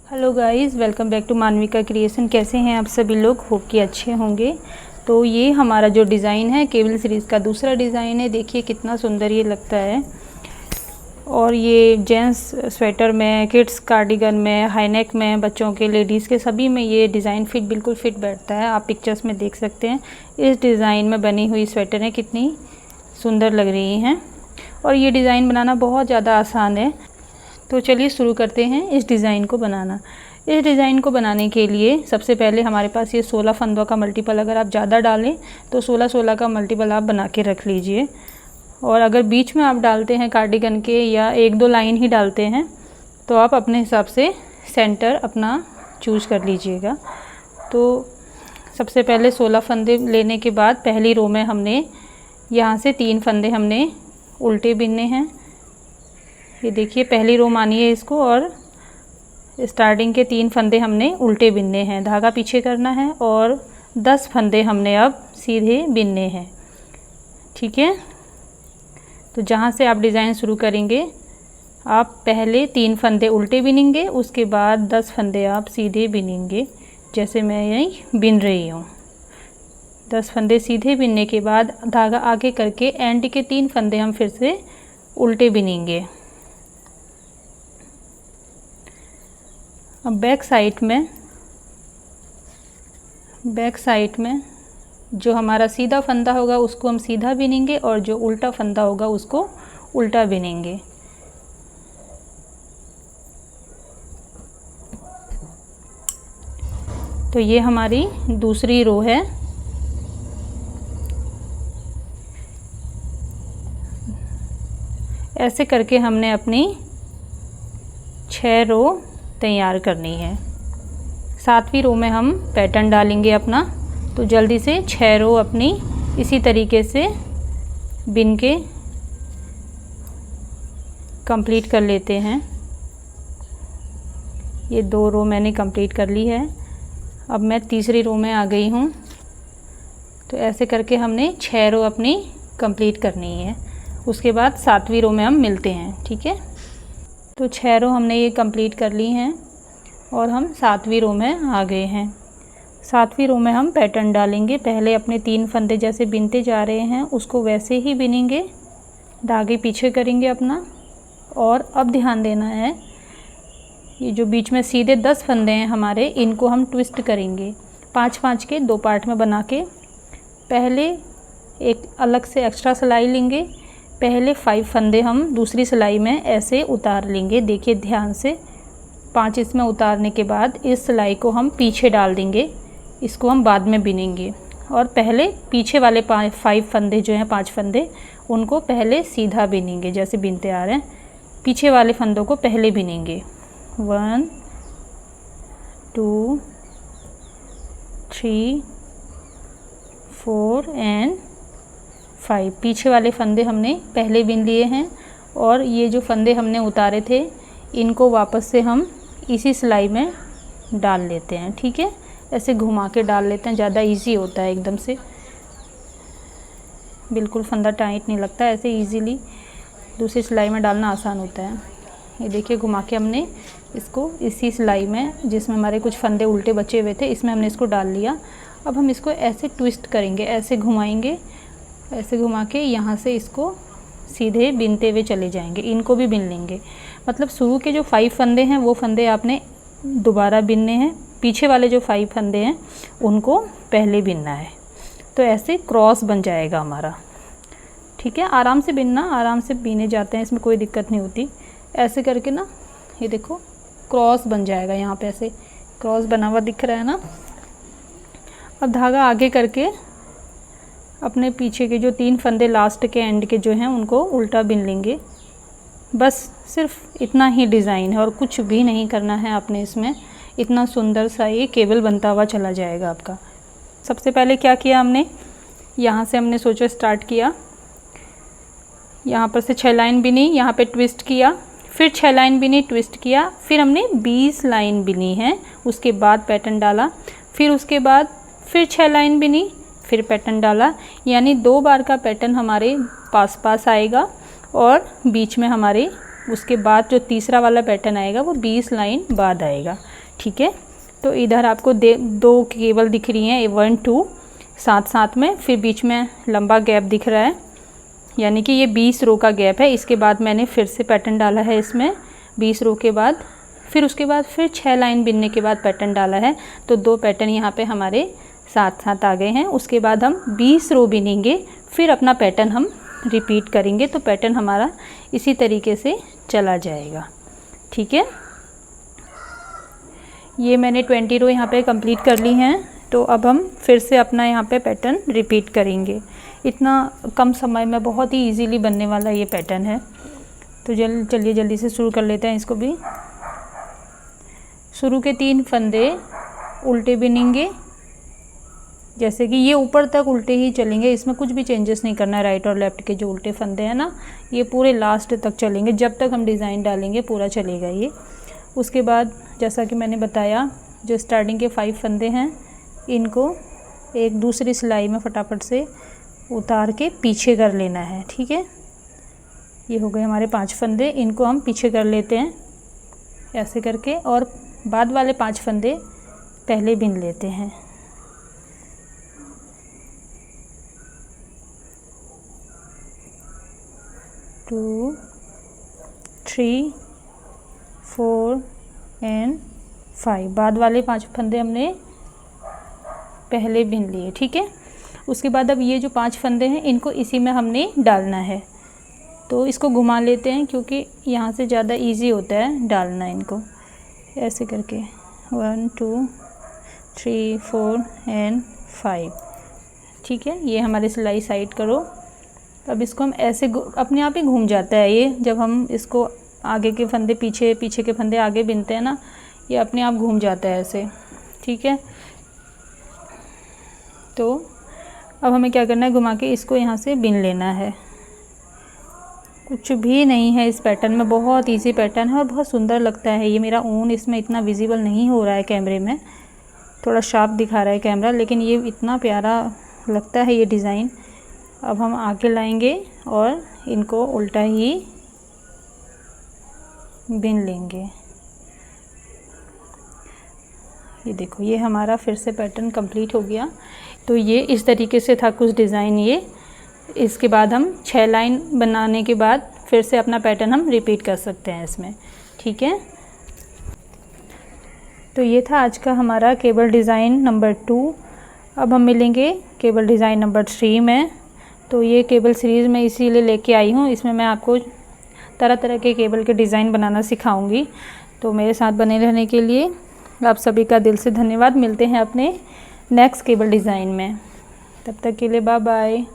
Hello guys, welcome back to Manvika creation. कैसे हैं आप सभी लोग? होप कि अच्छे होंगे। तो ये हमारा जो डिज़ाइन है केवल सीरीज़ का दूसरा डिज़ाइन है। देखिए कितना सुंदर ये लगता है। और ये जेंट्स स्वेटर में, किड्स कार्डिगन में, हाईनेक में, बच्चों के, लेडीज़ के सभी में ये डिज़ाइन बिल्कुल फिट बैठता है। आप पिक्चर्स में देख सकते हैं इस डिज़ाइन में बनी हुई स्वेटरें कितनी सुंदर लग रही हैं। और ये डिज़ाइन बनाना बहुत ज़्यादा आसान है। तो चलिए शुरू करते हैं इस डिज़ाइन को बनाना। इस डिज़ाइन को बनाने के लिए सबसे पहले हमारे पास ये 16 फंदों का मल्टीपल, अगर आप ज़्यादा डालें तो 16 का मल्टीपल आप बना के रख लीजिए। और अगर बीच में आप डालते हैं कार्डिगन के या 1-2 लाइन ही डालते हैं तो आप अपने हिसाब से सेंटर अपना चूज कर लीजिएगा। तो सबसे पहले 16 फंदे लेने के बाद पहली रो में हमने यहाँ से 3 फंदे हमने उल्टे बिनने हैं। ये देखिए पहली रो मानिए इसको, और स्टार्टिंग के 3 फंदे हमने उल्टे बिनने हैं। धागा पीछे करना है और 10 फंदे हमने अब सीधे बिनने हैं। ठीक है, तो जहाँ से आप डिज़ाइन शुरू करेंगे आप पहले 3 फंदे उल्टे बिनेंगे, उसके बाद 10 फंदे आप सीधे बिनेंगे, जैसे मैं यहीं बिन रही हूँ। 10 फंदे सीधे बिनने के बाद धागा आगे करके एंड के 3 फंदे हम फिर से उल्टे बिनेंगे। अब बैक साइड में जो हमारा सीधा फंदा होगा उसको हम सीधा बिनेंगे और जो उल्टा फंदा होगा उसको उल्टा बिनेंगे। तो ये हमारी दूसरी रो है। ऐसे करके हमने अपनी 6 रो तैयार करनी है। 7वीं रो में हम पैटर्न डालेंगे अपना। तो जल्दी से 6 रो अपनी इसी तरीके से बिन के कंप्लीट कर लेते हैं। ये 2 रो मैंने कंप्लीट कर ली है। अब मैं तीसरी रो में आ गई हूँ। तो ऐसे करके हमने 6 रो अपनी कंप्लीट करनी है। उसके बाद 7वीं रो में हम मिलते हैं। ठीक है, तो 6 रो हमने ये कंप्लीट कर ली हैं और हम 7वीं रो में आ गए हैं। 7वीं रो में हम पैटर्न डालेंगे। पहले अपने 3 फंदे जैसे बिनते जा रहे हैं उसको वैसे ही बिनेंगे, धागे पीछे करेंगे अपना। और अब ध्यान देना है, ये जो बीच में सीधे 10 फंदे हैं हमारे, इनको हम ट्विस्ट करेंगे 5-5 के 2 पार्ट में बना के। पहले एक अलग से एक्स्ट्रा सिलाई लेंगे। पहले 5 फंदे हम दूसरी सिलाई में ऐसे उतार लेंगे। देखिए ध्यान से, 5 इसमें उतारने के बाद इस सिलाई को हम पीछे डाल देंगे। इसको हम बाद में बिनेंगे। और पहले पीछे वाले 5 फंदे जो हैं, 5 फंदे, उनको पहले सीधा बिनेंगे जैसे बिनते आ रहे हैं। पीछे वाले फंदों को पहले बिनेंगे। 1 2 3 4 एंड 5। पीछे वाले फंदे हमने पहले बिन लिए हैं। और ये जो फंदे हमने उतारे थे इनको वापस से हम इसी सिलाई में डाल लेते हैं। ठीक है, ऐसे घुमा के डाल लेते हैं, ज़्यादा इजी होता है, एकदम से बिल्कुल फंदा टाइट नहीं लगता। ऐसे इजीली दूसरी सिलाई में डालना आसान होता है। ये देखिए घुमा के हमने इसको इसी सिलाई में, जिसमें हमारे कुछ फंदे उल्टे बचे हुए थे, इसमें हमने इसको डाल लिया। अब हम इसको ऐसे ट्विस्ट करेंगे, ऐसे घुमाएंगे, ऐसे घुमा के यहाँ से इसको सीधे बिनते हुए चले जाएंगे। इनको भी बिन लेंगे। मतलब शुरू के जो 5 फंदे हैं वो फंदे आपने दोबारा बिनने हैं, पीछे वाले जो 5 फंदे हैं उनको पहले बिनना है। तो ऐसे क्रॉस बन जाएगा हमारा। ठीक है, आराम से बिनना, आराम से बिने जाते हैं, इसमें कोई दिक्कत नहीं होती। ऐसे करके ना, ये देखो क्रॉस बन जाएगा। यहाँ पे ऐसे क्रॉस बना हुआ दिख रहा है ना। अब धागा आगे करके अपने पीछे के जो 3 फंदे लास्ट के एंड के जो हैं उनको उल्टा बिन लेंगे। बस सिर्फ इतना ही डिज़ाइन है और कुछ भी नहीं करना है आपने इसमें। इतना सुंदर सा ये केबल बनता हुआ चला जाएगा आपका। सबसे पहले क्या किया हमने, यहाँ से हमने सोचा स्टार्ट किया, यहाँ पर से 6 लाइन बिनी, यहाँ पे ट्विस्ट किया, फिर 6 लाइन बिनी, ट्विस्ट किया, फिर हमने 20 लाइन बिनी है। उसके बाद पैटर्न डाला, फिर उसके बाद फिर 6 लाइन बिनी, फिर पैटर्न डाला। यानी 2 बार का पैटर्न हमारे पास आएगा और बीच में हमारे उसके बाद जो तीसरा वाला पैटर्न आएगा वो 20 लाइन बाद आएगा। ठीक है। तो इधर आपको 2 केबल दिख रही हैं, 1 2 साथ साथ में, फिर बीच में लंबा गैप दिख रहा है, यानी कि ये 20 रो का गैप है। इसके बाद मैंने फिर से पैटर्न डाला है इसमें 20 रो के बाद, फिर उसके बाद फिर 6 लाइन बिनने के बाद पैटर्न डाला है। तो 2 पैटर्न यहाँ पे हमारे साथ साथ आ गए हैं। उसके बाद हम 20 रो बिनेंगे, फिर अपना पैटर्न हम रिपीट करेंगे, तो पैटर्न हमारा इसी तरीके से चला जाएगा, ठीक है। ये मैंने 20 रो यहाँ पे कंप्लीट कर ली हैं। तो अब हम फिर से अपना यहाँ पे पैटर्न रिपीट करेंगे। इतना कम समय में बहुत ही इजीली बनने वाला ये पैटर्न है। तो चलिए जल्दी से शुरू कर लेते हैं इसको भी। शुरू के 3 फंदे उल्टे बिनेंगे, जैसे कि ये ऊपर तक उल्टे ही चलेंगे, इसमें कुछ भी चेंजेस नहीं करना है। राइट और लेफ़्ट के जो उल्टे फंदे हैं ना, ये पूरे लास्ट तक चलेंगे, जब तक हम डिज़ाइन डालेंगे पूरा चलेगा ये। उसके बाद जैसा कि मैंने बताया, जो स्टार्टिंग के 5 फंदे हैं इनको एक दूसरी सिलाई में फटाफट से उतार के पीछे कर लेना है, ठीक है। ये हो गए हमारे 5 फंदे, इनको हम पीछे कर लेते हैं ऐसे करके, और बाद वाले 5 फंदे पहले बिन लेते हैं। टू 3 4 एंड 5, बाद वाले 5 फंदे हमने पहले बिन लिए, ठीक है। उसके बाद अब ये जो 5 फंदे हैं इनको इसी में हमने डालना है। तो इसको घुमा लेते हैं, क्योंकि यहाँ से ज़्यादा इजी होता है डालना इनको, ऐसे करके 1 2 3 4 एंड 5, ठीक है। ये हमारी सिलाई साइड करो। अब इसको हम ऐसे अपने आप ही घूम जाता है ये, जब हम इसको आगे के फंदे पीछे, पीछे के फंदे आगे बिनते हैं ना, ये अपने आप घूम जाता है ऐसे, ठीक है। तो अब हमें क्या करना है, घुमा के इसको यहाँ से बिन लेना है। कुछ भी नहीं है इस पैटर्न में, बहुत इजी पैटर्न है और बहुत सुंदर लगता है। ये मेरा ऊन इसमें इतना विजिबल नहीं हो रहा है कैमरे में, थोड़ा शार्प दिखा रहा है कैमरा, लेकिन ये इतना प्यारा लगता है ये डिज़ाइन। अब हम आगे लाएंगे और इनको उल्टा ही बिन लेंगे। ये देखो, ये हमारा फिर से पैटर्न कंप्लीट हो गया। तो ये इस तरीके से था कुछ डिज़ाइन ये। इसके बाद हम 6 लाइन बनाने के बाद फिर से अपना पैटर्न हम रिपीट कर सकते हैं इसमें, ठीक है। तो ये था आज का हमारा केबल डिज़ाइन नंबर 2। अब हम मिलेंगे केबल डिज़ाइन नंबर 3 में। तो ये केबल सीरीज़ में इसीलिए लेके आई हूँ, इसमें मैं आपको तरह तरह के केबल के डिज़ाइन बनाना सिखाऊंगी। तो मेरे साथ बने रहने के लिए आप सभी का दिल से धन्यवाद। मिलते हैं अपने नेक्स्ट केबल डिज़ाइन में, तब तक के लिए बाय बाय।